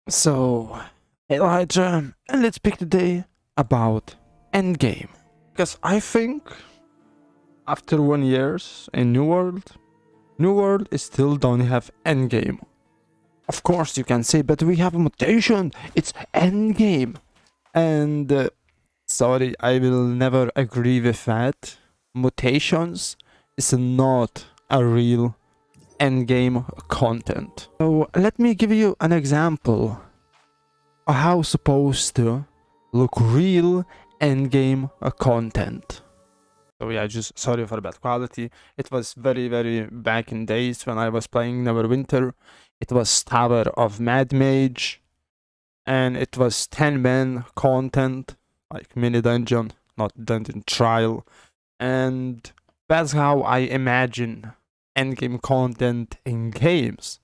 So, Elijah, and let's speak today about Endgame. Because I think after 1 year in New World is still don't have Endgame. Of course you can say, but we have a mutation. It's Endgame. And sorry, I will never agree with that. Mutations is not a real Endgame content. So let me give you an example how supposed to look real endgame content. So yeah, just sorry for bad quality. It was very back in days when I was playing Neverwinter. It was Tower of Mad Mage, and it was 10-man content, like mini dungeon, not dungeon trial. And that's how I imagine endgame content in games,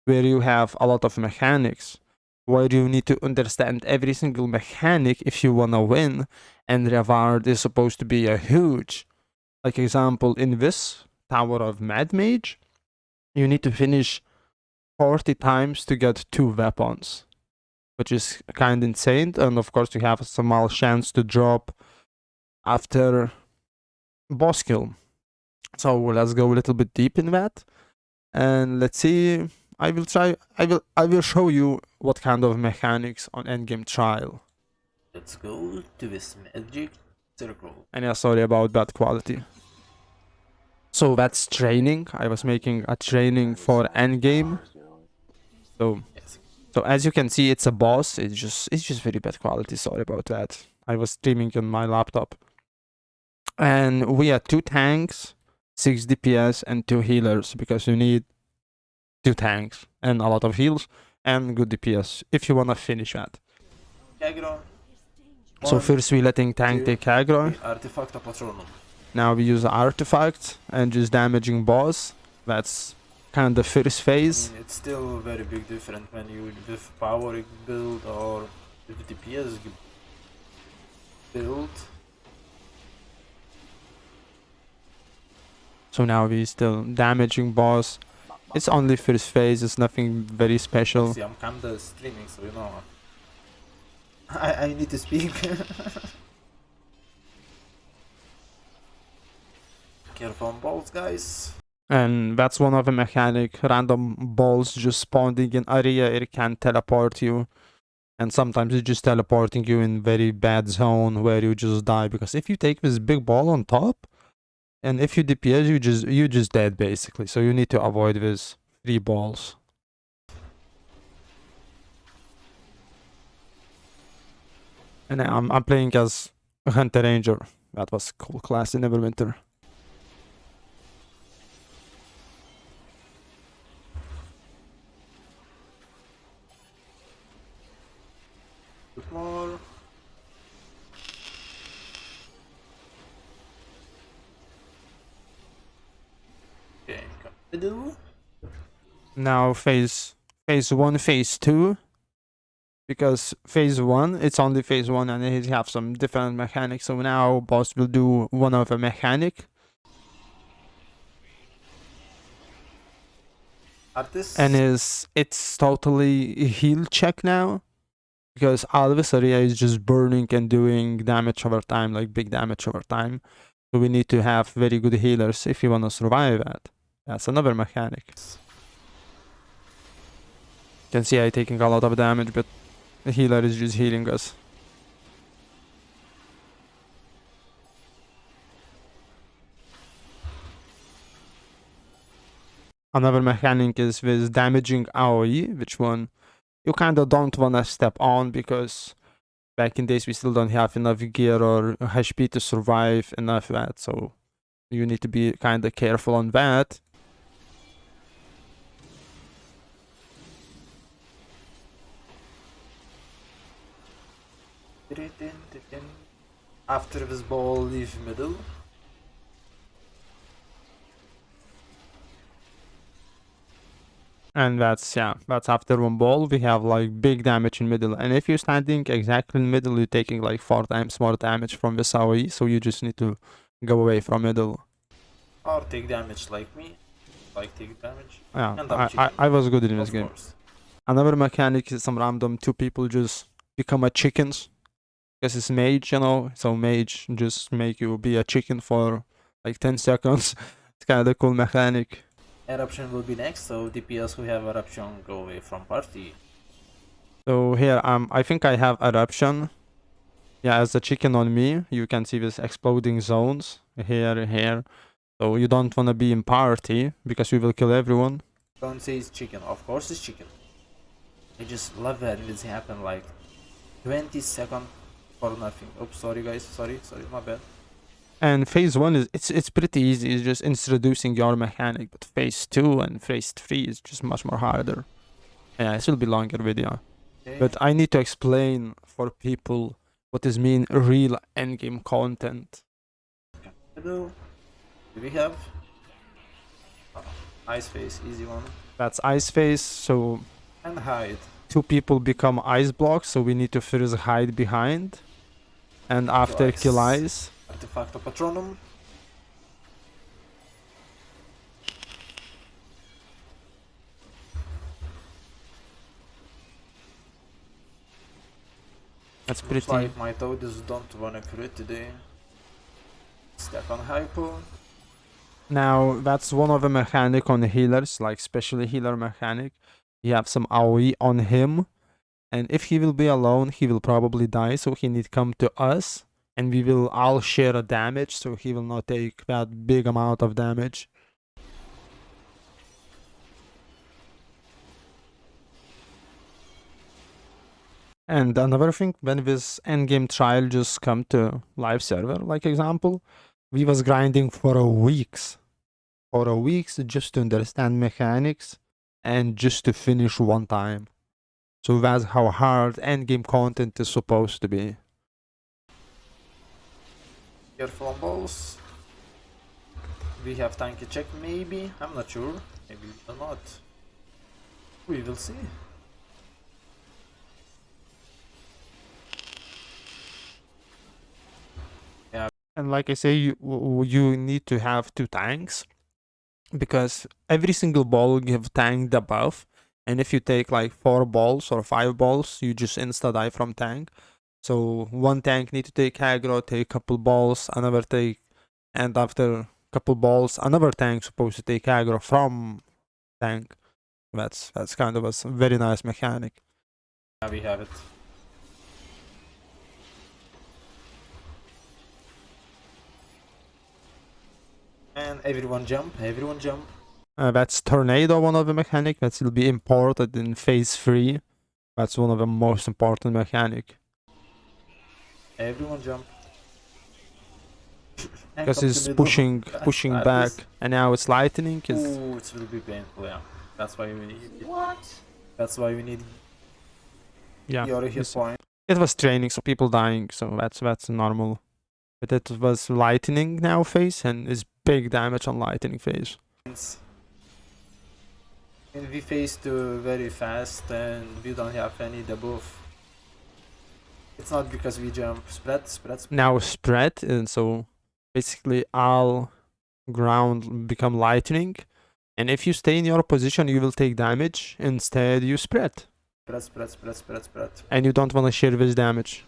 where you have a lot of mechanics, where you need to understand every single mechanic if you wanna win, and reward is supposed to be a huge. Like example, in this Tower of Mad Mage, you need to finish 40 times to get 2 weapons, which is kind insane, and of course you have a small chance to drop after boss kill. So let's go a little bit deep in that, and let's see. I will show you what kind of mechanics on endgame trial. Let's go to this magic circle. And yeah, sorry about bad quality. So that's training. I was making a training for endgame. So Yes. so as you can see, it's a boss. It's just very bad quality. Sorry about that. I was streaming on my laptop. And we had 2 tanks, 6 DPS, and 2 healers, because you need 2 tanks and a lot of heals and good DPS if you wanna finish that. Aggro. So first we letting tank take aggro. Artefacta patronum. Now we use artifact and just damaging boss. That's kind of the first phase. It's still very big different when you with power build or with DPS build. So now we still damaging boss. It's only first phase, it's nothing very special. See, I'm kinda streaming, so you know. I need to speak. Careful on balls, guys. And that's one of the mechanic. Random balls just spawning in area, it can teleport you. And sometimes it's just teleporting you in very bad zone where you just die. Because if you take this big ball on top, and if you DPS, you just dead basically. So you need to avoid these 3 balls. And I'm playing as a Hunter Ranger. That was cool class in Neverwinter. Bit more. Okay, middle. Now phase 1, phase 2. Because phase 1, it's only phase 1 and it have some different mechanics. So now boss will do one of a mechanic. Artist. And it's totally heal check now. Because all of this area is just burning and doing damage over time, like big damage over time. So we need to have very good healers if you want to survive that. That's another mechanic. You can see I taking a lot of damage, but the healer is just healing us. Another mechanic is with damaging AoE, which one you kind of don't want to step on, because back in days we still don't have enough gear or HP to survive enough that, so you need to be kind of careful on that. After this ball, leave middle. And that's after 1 ball we have like big damage in middle, and if you're standing exactly in middle you're taking like 4 times more damage from this AoE, so you just need to go away from middle. Or take damage like me. Like take damage. Yeah, And I'm cheating. I was good in this Of game. course. Another mechanic is some random two people just become a chickens. Because it's mage, you know, so mage just make you be a chicken for like 10 seconds. It's kind of a cool mechanic. Eruption will be next, so DPS who have eruption go away from party. So here, I think I have eruption. Yeah, as a chicken on me, you can see this exploding zones here. So you don't want to be in party because we will kill everyone. Don't say it's chicken, of course it's chicken. I just love that this happen like 20 seconds for nothing. Oops, sorry guys, sorry, my bad. And phase 1 is it's pretty easy. It's just introducing your mechanic. But phase 2 and phase 3 is just much more harder. Yeah, it will be longer video. Okay. But I need to explain for people what is mean real endgame content. Do we have ice face, easy one, That's ice face. So and hide. two people become ice blocks. So we need to first hide behind, and after kill ice. Artefacto Patronum. That's Looks pretty. like my toads don't wanna crit today. Stack on hypo. Now that's one of the mechanic on the healers, like especially healer mechanic. You have some AoE on him, and if he will be alone, he will probably die. So he need come to us, and we will all share a damage, so he will not take that big amount of damage. And another thing, when this endgame trial just come to live server, like example, we was grinding for a weeks just to understand mechanics and just to finish one time. So that's how hard endgame content is supposed to be. Careful on balls. We have tanky check maybe, I'm not sure, maybe not. We will see. And like I say, you need to have two tanks, because every single ball give tank the buff, and if you take like 4 balls or 5 balls, you just insta die from tank. So one tank need to take aggro, take couple balls, another take, and after couple balls, another tank supposed to take aggro from tank. That's kind of a very nice mechanic. Yeah, we have it. And everyone jump, everyone jump. That's tornado, one of the mechanic that will be imported in phase 3. That's one of the most important mechanic. Everyone jump. Because it's pushing back, and now it's lightning. Ooh, it will be painful, yeah. That's why we need it. What? That's why we need your hit point. It was training, so people dying, so that's normal. But it was lightning now phase, and it's big damage on lightning phase. And we phase 2 very fast, and we don't have any debuff. It's not because we jump. Spread. Now spread, and so basically all ground become lightning, and if you stay in your position, you will take damage. Instead, you spread. Spread. And you don't want to share this damage.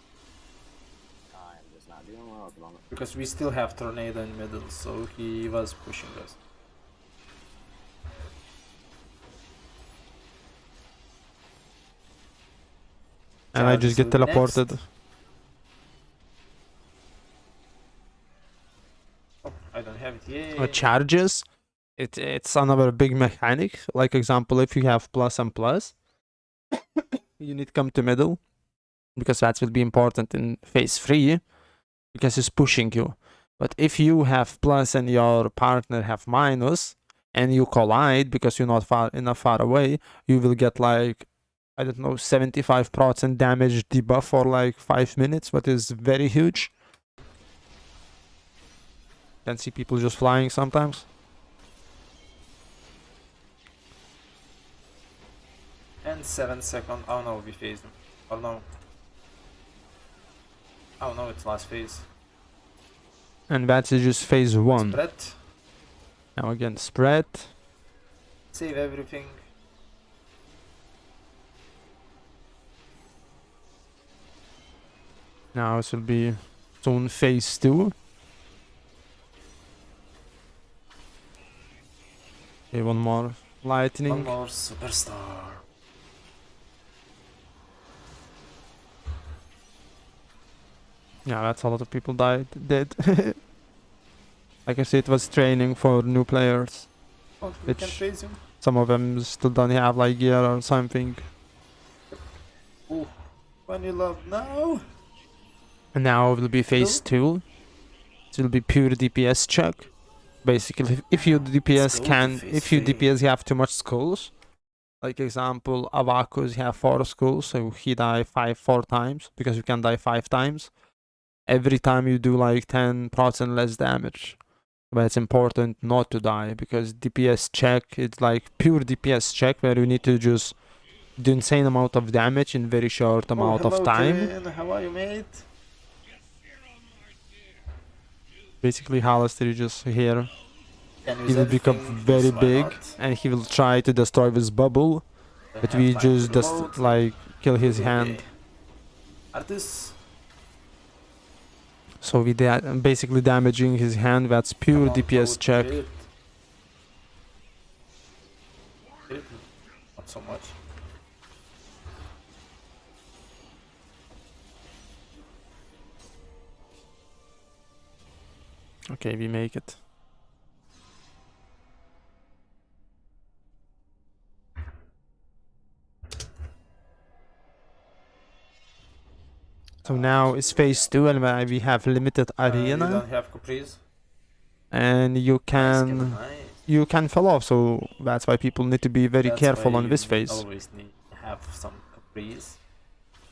Because we still have tornado in middle, so he was pushing us. And I just get teleported. Oh, I don't have it yet. Charges. It's another big mechanic. Like example, if you have plus and plus, you need to come to middle, because that will be important in phase 3, because it's pushing you. But if you have plus and your partner have minus, and you collide because you're not enough far away, you will get like, I don't know, 75% damage debuff for like 5 minutes, but is very huge. Can see people just flying sometimes. And 7 seconds. Oh no, we phased him. Oh no. Oh no, it's last phase. And that's just phase 1. Spread. Now again, spread. Save everything. Now it will be soon phase 2. Okay, one more lightning. One more superstar. Yeah, that's a lot of people dead. Like I said, it was training for new players. Oh, we can Which phase him. some of them still don't have like gear or something. Ooh, when you love now. And now it will be phase 2. It will be pure DPS check. Basically, if you Let's go to phase if you 3. DPS have too much skulls, like example, Avakus have 4 skulls, so he die 4 times, because you can die 5 times. Every time you do like 10% less damage. But it's important not to die, because DPS check, it's like pure DPS check where you need to just do insane amount of damage in very short amount of hello, time. Kevin. How are you, mate? Basically, Hollister is just here. Can He use will become everything. very Yes, why big, not? and he will try to destroy this bubble. I But have we time to just reload. like kill his Okay. hand. Artis. So we basically damaging his hand. That's pure DPS check. Not so much. Okay, we make it. So now it's phase 2, and we have limited You arena, don't have caprice. and you Nice, Kevin, nice. can fall off. So that's why people need to be very That's careful why on you this phase. always need to have some caprice.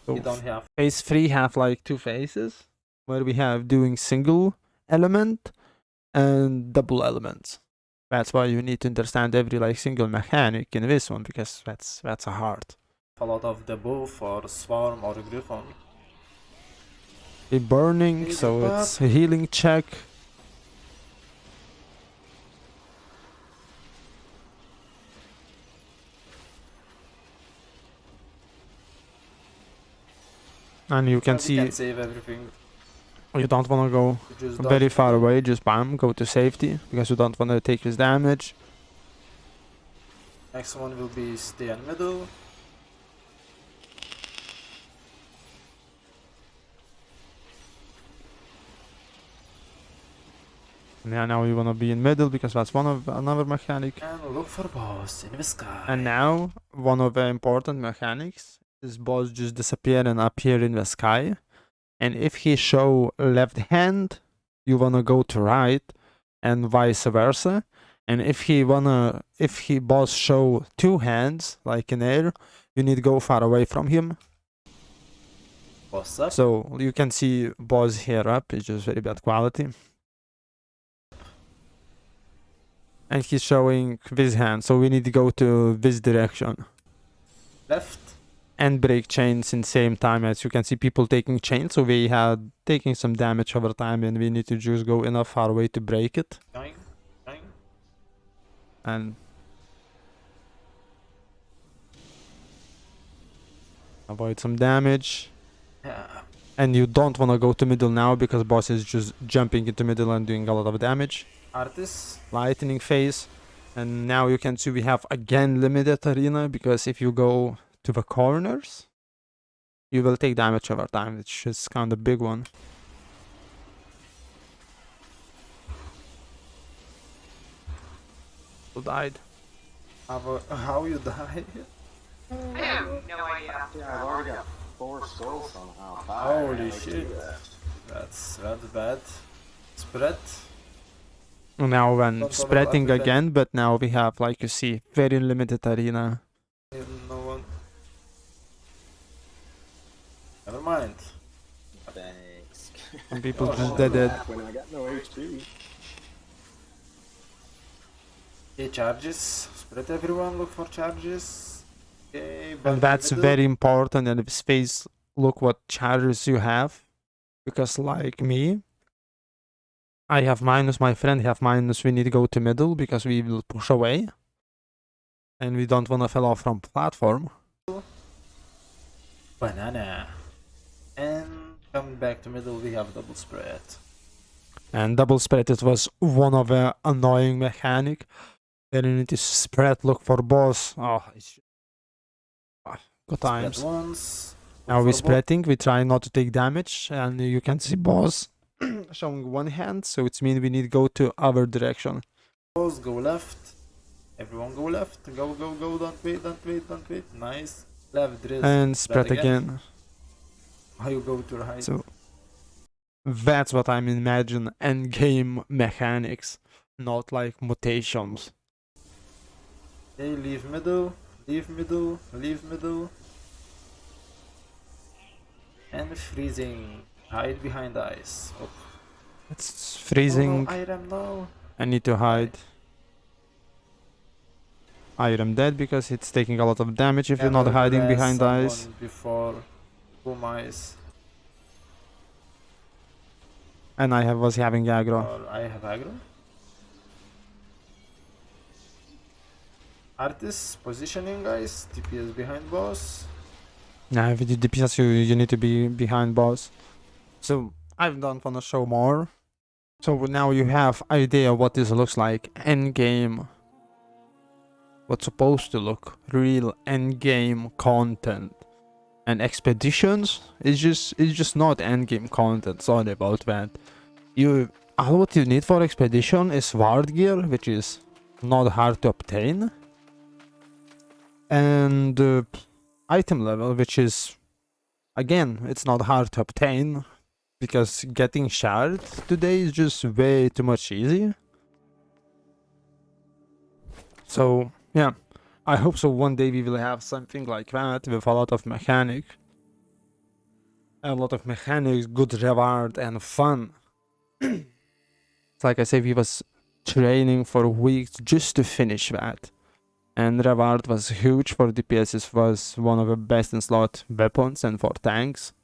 So You don't have. phase 3 have like 2 phases, where we have doing single element and double elements. That's why you need to understand every like single mechanic in this one, because that's a hard. A lot of the buff or swarm or griffon. A burning, so it's a healing check. And you can see save everything. you don't want to go very far away, just bam, go to safety, because you don't want to take his damage. Next one will be stay in middle. And yeah, now you want to be in middle, because that's one of another mechanic. And look for boss in the sky. And now one of the important mechanics is boss just disappear and appear in the sky. And if he show left hand, you wanna go to right, and vice versa. And if he boss show 2 hands like in air, you need to go far away from him. Boss up. So you can see boss here up, it's just very bad quality. And he's showing this hand, so we need to go to this direction. Left. And break chains in same time. As you can see, people taking chains, so we had taking some damage over time, and we need to just go enough far away to break it. Going. And avoid some damage. Yeah. And you don't want to go to middle now, because boss is just jumping into middle and doing a lot of damage. Artist. Lightning phase. And now you can see we have again limited arena, because if you go to the corners, you will take damage over time, which is kind of big one. Who died? How you died? I have no idea. Yeah, I've already got 4 souls somehow. Holy shit. That's bad. Spread. Now when Don't spreading overlap with again, but now we have, like you see, very limited arena. No one. Never mind. Thanks. Some people Oh, just dead. When I got no HP. Okay, charges. Spread everyone, look for charges. Okay, And that's very important in this phase. Look what charges you have. Because like me, I have minus, my friend have minus, we need to go to middle because we will push away. And we don't want to fall off from platform. Banana. And Coming back to middle, we have double spread. And double spread, it was one of the annoying mechanic. Then you need to spread, look for boss. Oh, it's good times. Spread once. Now look we're for spreading, we try not to take damage, and you can see boss showing one hand, so it means we need to go to other direction. boss, go left. Everyone go left. Go, go, go. Don't wait, don't wait, don't wait. Nice. Left, Driz. And spread again. How you go to right? So that's what I imagine endgame mechanics, not like mutations. Okay, leave middle, leave middle, leave middle. And freezing. Hide behind ice. Oh. It's freezing. No, Iron, no. I need to hide. I am dead because it's taking a lot of damage if you're not hiding behind ice. Before boom ice. And I was having aggro. Or I have aggro. Artist positioning guys. TPS behind boss. Nah, if you do DPS, you need to be behind boss. So I don't want to show more. So now you have idea what this looks like. Endgame. What's supposed to look real endgame content. And expeditions is just not endgame content. Sorry about that. All what you need for expedition is ward gear, which is not hard to obtain, and item level, which is again it's not hard to obtain because getting shard today is just way too much easy. So yeah, I hope so one day we will have something like that with a lot of mechanics, good reward and fun. It's like I said, we was training for weeks just to finish that. And reward was huge for DPS. It was one of the best in slot weapons and for tanks.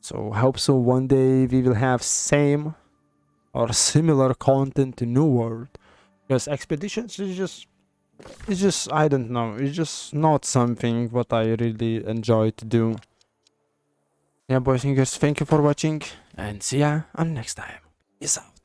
So hope so one day we will have same or similar content to Neworld. Because expeditions is just I don't know, it's just not something what I really enjoy to do. Yeah, boys and girls, thank you for watching and see ya on next time. Peace out.